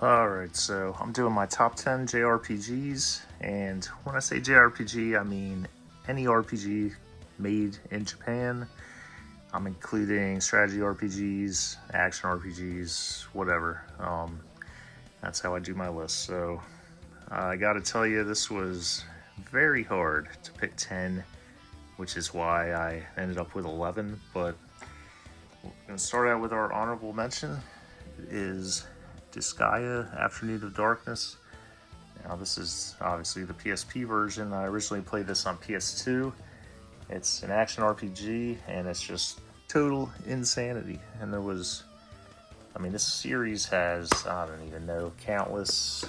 Alright, so I'm doing my top 10 JRPGs, and when I say JRPG, I mean any RPG made in Japan. I'm including strategy RPGs, action RPGs, whatever. That's how I do my list. So I gotta tell you, this was very hard to pick 10, which is why I ended up with 11. But we're gonna start out with our honorable mention is Disgaea Afternoon of Darkness. Now, this is obviously the PSP version. I originally played this on PS2. It's an action RPG, and it's just total insanity. And this series has, I don't even know, countless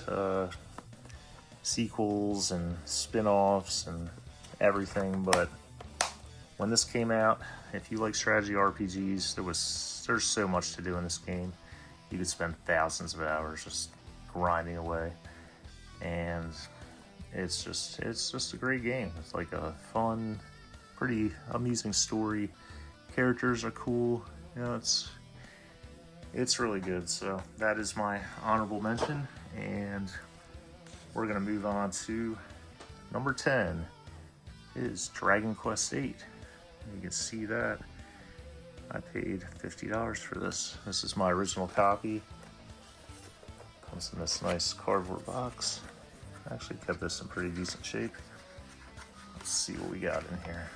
sequels and spin-offs and everything. But when this came out, if you like strategy RPGs, there's so much to do in this game. You could spend thousands of hours just grinding away, and it's just a great game. It's like a fun, pretty amusing story. Characters are cool. It's really good. So that is my honorable mention, and we're gonna move on to number 10. Is Dragon Quest VIII. You can see that. I paid $50 for this. This is my original copy. Comes in this nice cardboard box. I actually kept this in pretty decent shape. Let's see what we got in here.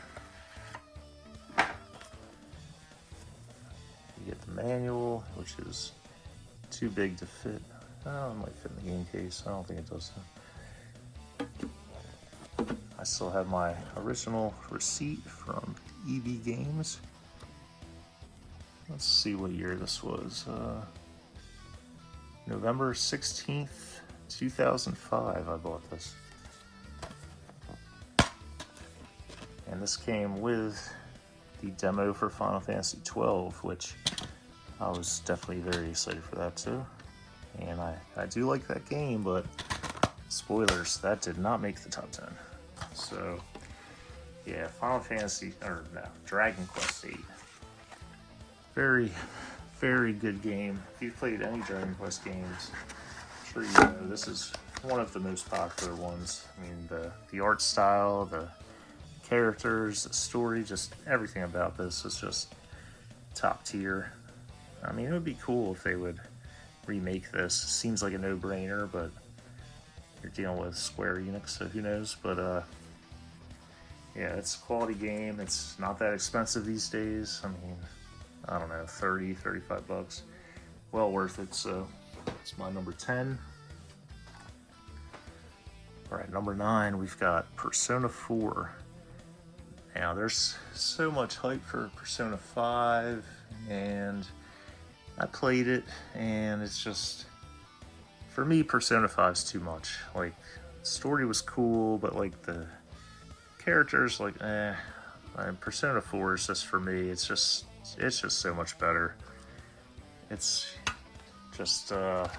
You get the manual, which is too big to fit. Oh, it might fit in the game case. I don't think it does though. I still have my original receipt from EB Games. Let's see what year this was. November 16th, 2005, I bought this. And this came with the demo for Final Fantasy XII, which I was definitely very excited for that too. And I do like that game, but spoilers, that did not make the top 10. So, yeah, Dragon Quest VIII. Very, very good game. If you've played any Dragon Quest games, I'm sure you know this is one of the most popular ones. I mean, the art style, the characters, the story, just everything about this is just top tier. I mean, it would be cool if they would remake this. Seems like a no-brainer, but you're dealing with Square Enix, so who knows? But yeah, it's a quality game. It's not that expensive these days. I mean, I don't know, 30, 35 bucks. Well worth it. So it's my number 10. All right, number 9, we've got Persona 4. Now, there's so much hype for Persona 5, and I played it, and it's just, for me, Persona 5 is too much. Like, the story was cool, but like the characters, like, And Persona 4 is just, for me, it's just so much better. It's just, I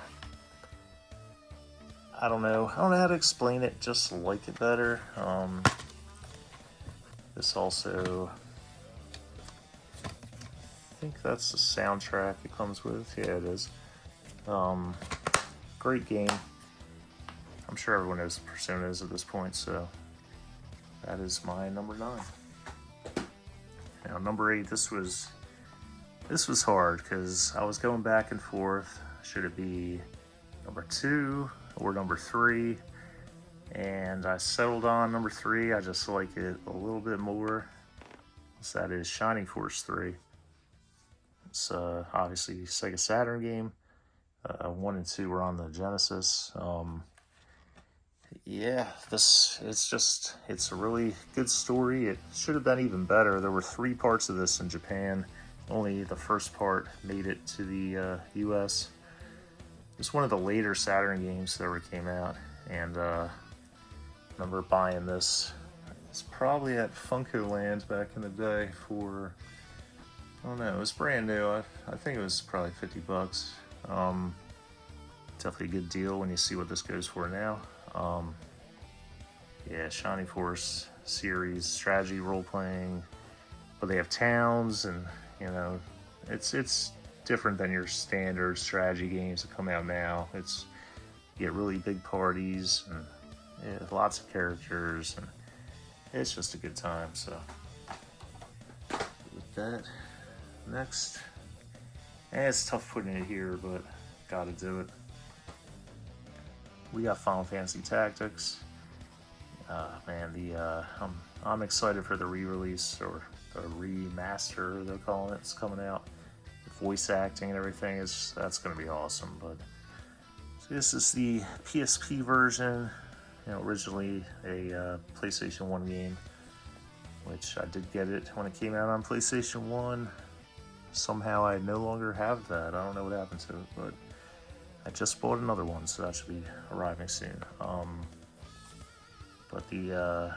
don't know how to explain it, just like it better. This also, I think that's the soundtrack it comes with. Yeah, it is. Great game. I'm sure everyone knows what Persona is at this point, so that is my number 9. Now, number 8, this was hard because I was going back and forth. Should it be number 2 or number 3? And I settled on number 3. I just like it a little bit more. So that is Shining Force 3. It's obviously a Sega Saturn game. 1 and 2 were on the Genesis. Yeah, it's a really good story. It should have been even better. There were 3 parts of this in Japan. Only the first part made it to the US. It's one of the later Saturn games that ever came out. And I remember buying this. It's probably at Funko Land back in the day for, I don't know, it was brand new. I think it was probably 50 bucks. Definitely a good deal when you see what this goes for now. Yeah, Shining Force series, strategy, role-playing, but they have towns, and, it's different than your standard strategy games that come out now. It's you get really big parties and lots of characters, and it's just a good time. So with that, next, and it's tough putting it here, but gotta do it. We got Final Fantasy Tactics. Man, I'm excited for the re-release or the remaster they're calling it. It's coming out. The voice acting and everything that's going to be awesome. But so this is the PSP version. Originally a PlayStation 1 game, which I did get it when it came out on PlayStation 1. Somehow I no longer have that. I don't know what happened to it, but I just bought another one, so that should be arriving soon. But the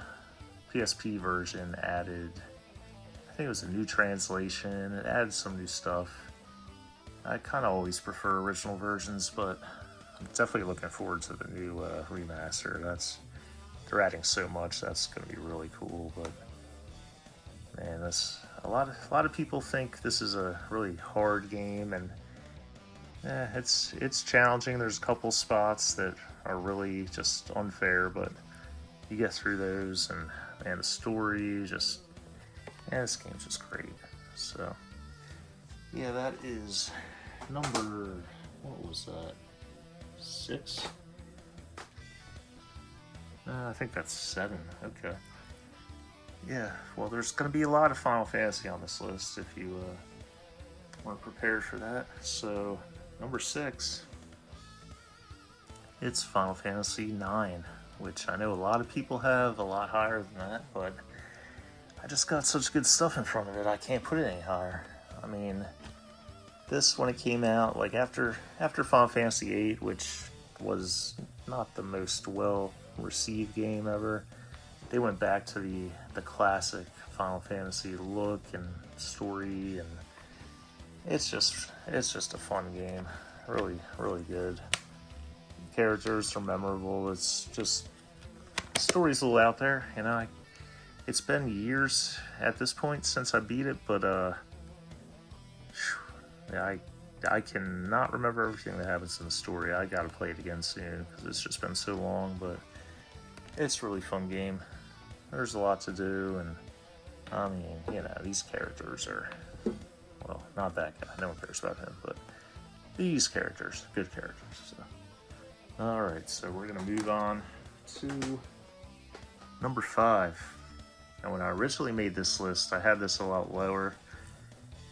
PSP version added, I think it was a new translation. It added some new stuff. I kind of always prefer original versions, but I'm definitely looking forward to the new remaster. They're adding so much. That's going to be really cool. But man, a lot of people think this is a really hard game, and it's challenging. There's a couple spots that are really just unfair, but you get through those, and the story this game's just great. So yeah, that is number, what was that, 6? I think that's 7. Okay. Yeah, well, there's going to be a lot of Final Fantasy on this list if you weren't prepared for that. So number 6, it's Final Fantasy 9, which I know a lot of people have a lot higher than that, but I just got such good stuff in front of it, I can't put it any higher. I mean, this, when it came out, like after Final Fantasy 8, which was not the most well-received game ever, they went back to the classic Final Fantasy look and story, and it's just a fun game. Really, really good. Characters are memorable. It's just, the story's a little out there, it's been years at this point since I beat it, but I cannot remember everything that happens in the story. I gotta play it again soon because it's just been so long, but it's a really fun game. There's a lot to do, and I mean, these characters are, well, not that guy, no one cares about him, but these characters, good characters. So. Alright, so we're gonna move on to number 5. Now, when I originally made this list, I had this a lot lower,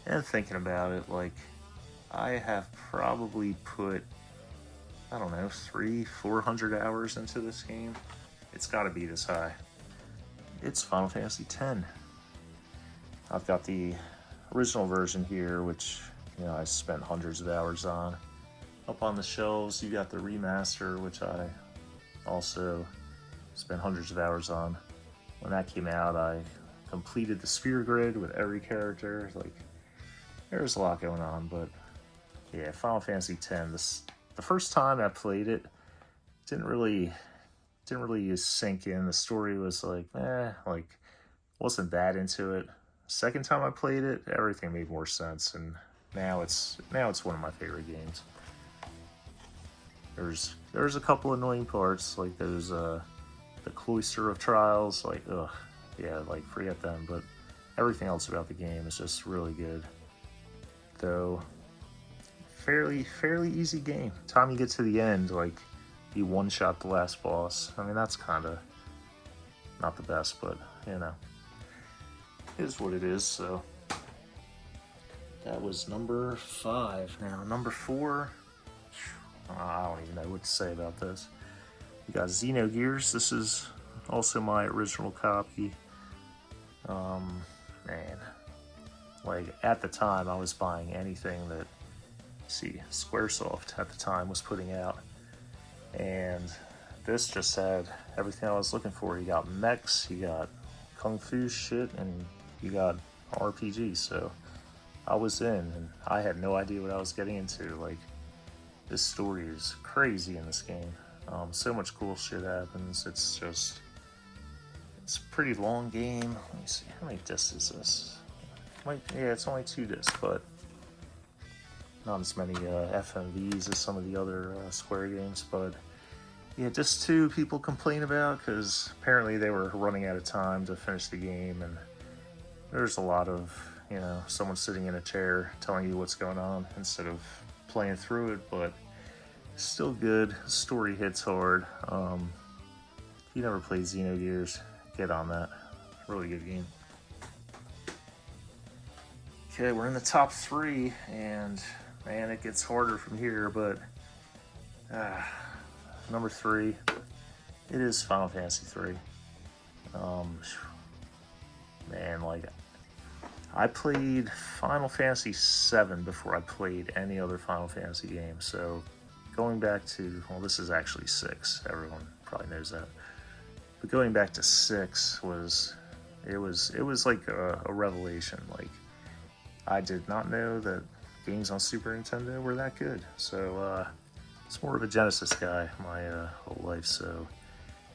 and thinking about it, like, I have probably put, I don't know, 300-400 hours into this game. It's got to be this high. It's Final Fantasy X. I've got the original version here, which, I spent hundreds of hours on. Up on the shelves, you got the remaster, which I also spent hundreds of hours on. When that came out, I completed the sphere grid with every character. Like, there's a lot going on, but yeah, Final Fantasy X. The first time I played it, didn't really sink in. The story was wasn't that into it. Second time I played it, everything made more sense, and now it's one of my favorite games. There's a couple annoying parts, like those the Cloister of Trials, forget them, but everything else about the game is just really good. Though fairly easy game. Time you get to the end, you one-shot the last boss. I mean, that's kind of not the best, but it is what it is. So that was number 5. Now number 4, I don't even know what to say about this. We got Xenogears. This is also my original copy. Man, at the time, I was buying anything that, Squaresoft at the time was putting out, and this just had everything I was looking for. You got mechs, you got kung fu shit, and you got RPG. So I was in, and I had no idea what I was getting into. This story is crazy in this game. So much cool shit happens. It's a pretty long game. Let me see, how many discs is this? It's only 2 discs, but not as many FMVs as some of the other Square games, but yeah, just two people complain about because apparently they were running out of time to finish the game, and there's a lot of, someone sitting in a chair telling you what's going on instead of playing through it, but still good. Story hits hard. If you never played Xenogears, get on that. Really good game. Okay, we're in the top 3, and man, it gets harder from here, but number 3, it is Final Fantasy 3. Man, like, I played Final Fantasy 7 before I played any other Final Fantasy game, so going back to, well, this is actually 6, everyone probably knows that, but going back to 6 was like a revelation. Like, I did not know that games on Super Nintendo were that good, so it's more of a Genesis guy my whole life, so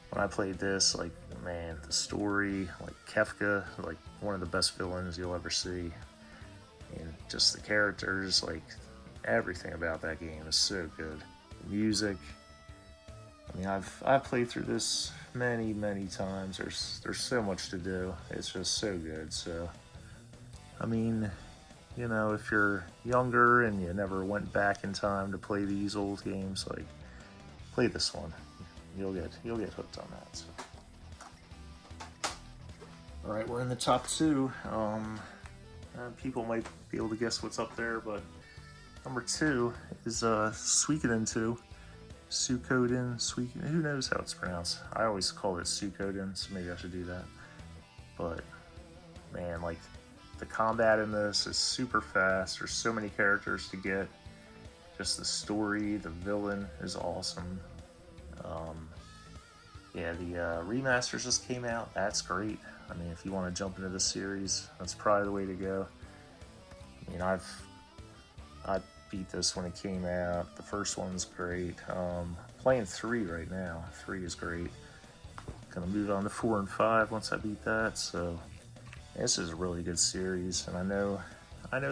when I played this, like, man, the story, like Kefka, like one of the best villains you'll ever see, and just the characters, like everything about that game is so good. The music, I mean, I've played through this many times. There's so much to do. It's just so good. So, I mean, if you're younger and you never went back in time to play these old games, like, play this one. You'll get hooked on that. So. All right, we're in the top 2. People might be able to guess what's up there, but number 2 is Suikoden 2. Suikoden, who knows how it's pronounced? I always call it Suikoden, so maybe I should do that. But man, like, the combat in this is super fast. There's so many characters to get. Just the story, the villain is awesome. Yeah, the remasters just came out. That's great. I mean, if you want to jump into the series, that's probably the way to go. I mean, I beat this when it came out. The first one's great. Playing 3 right now. 3 is great. Gonna move on to 4 and 5 once I beat that. So this is a really good series, and I know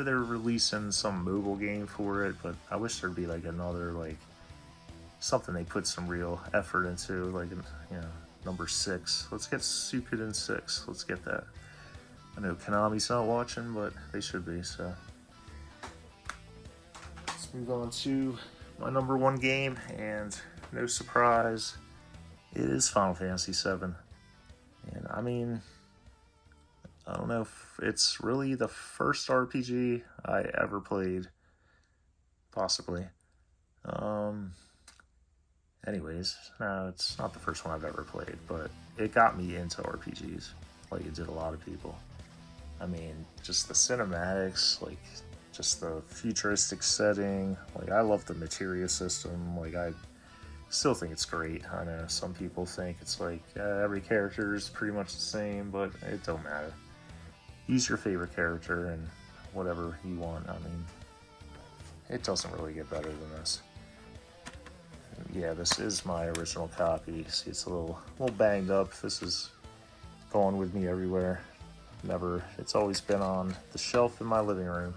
they're releasing some mobile game for it, but I wish there'd be like another, like, something they put some real effort into, like, number 6. Let's get Suikoden 6. Let's get that. I know Konami's not watching, but they should be, so. Let's move on to my number 1 game, and no surprise, it is Final Fantasy 7. And I mean, I don't know if it's really the first RPG I ever played, possibly. Anyways, no, it's not the first one I've ever played, but it got me into RPGs, like it did a lot of people. I mean, just the cinematics, like, just the futuristic setting, like, I love the materia system, like, I still think it's great. I know some people think it's like, every character is pretty much the same, but it don't matter. Use your favorite character and whatever you want. I mean, it doesn't really get better than this. Yeah, this is my original copy. See, it's a little banged up. This is going with me everywhere. It's always been on the shelf in my living room.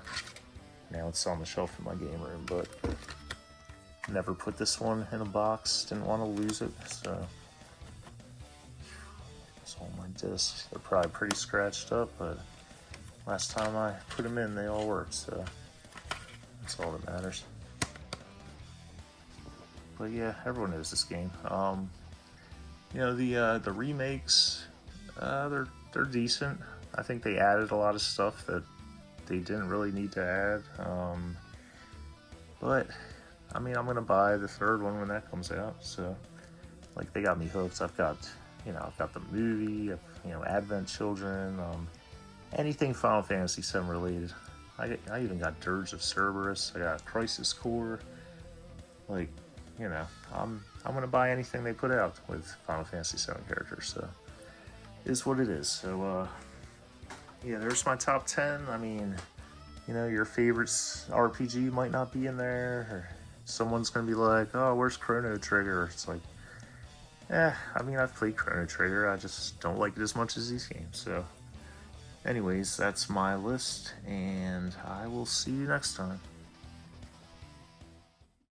Now it's on the shelf in my game room, but never put this one in a box. Didn't want to lose it, so it's all my discs. They're probably pretty scratched up, but last time I put them in, they all worked, so that's all that matters. But yeah, everyone knows this game. The remakes, they're decent. I think they added a lot of stuff that they didn't really need to add. But I mean, I'm gonna buy the 3rd one when that comes out. So, like, they got me hooked. I've got the movie, Advent Children, anything Final Fantasy VII related. I even got Dirge of Cerberus. I got Crisis Core. Like, I'm gonna buy anything they put out with Final Fantasy VII characters. So, it is what it is. So, yeah, there's my top 10. I mean, your favorite RPG might not be in there, or someone's gonna be like, "Oh, where's Chrono Trigger?" It's like, I mean, I've played Chrono Trigger. I just don't like it as much as these games. So, anyways, that's my list, and I will see you next time.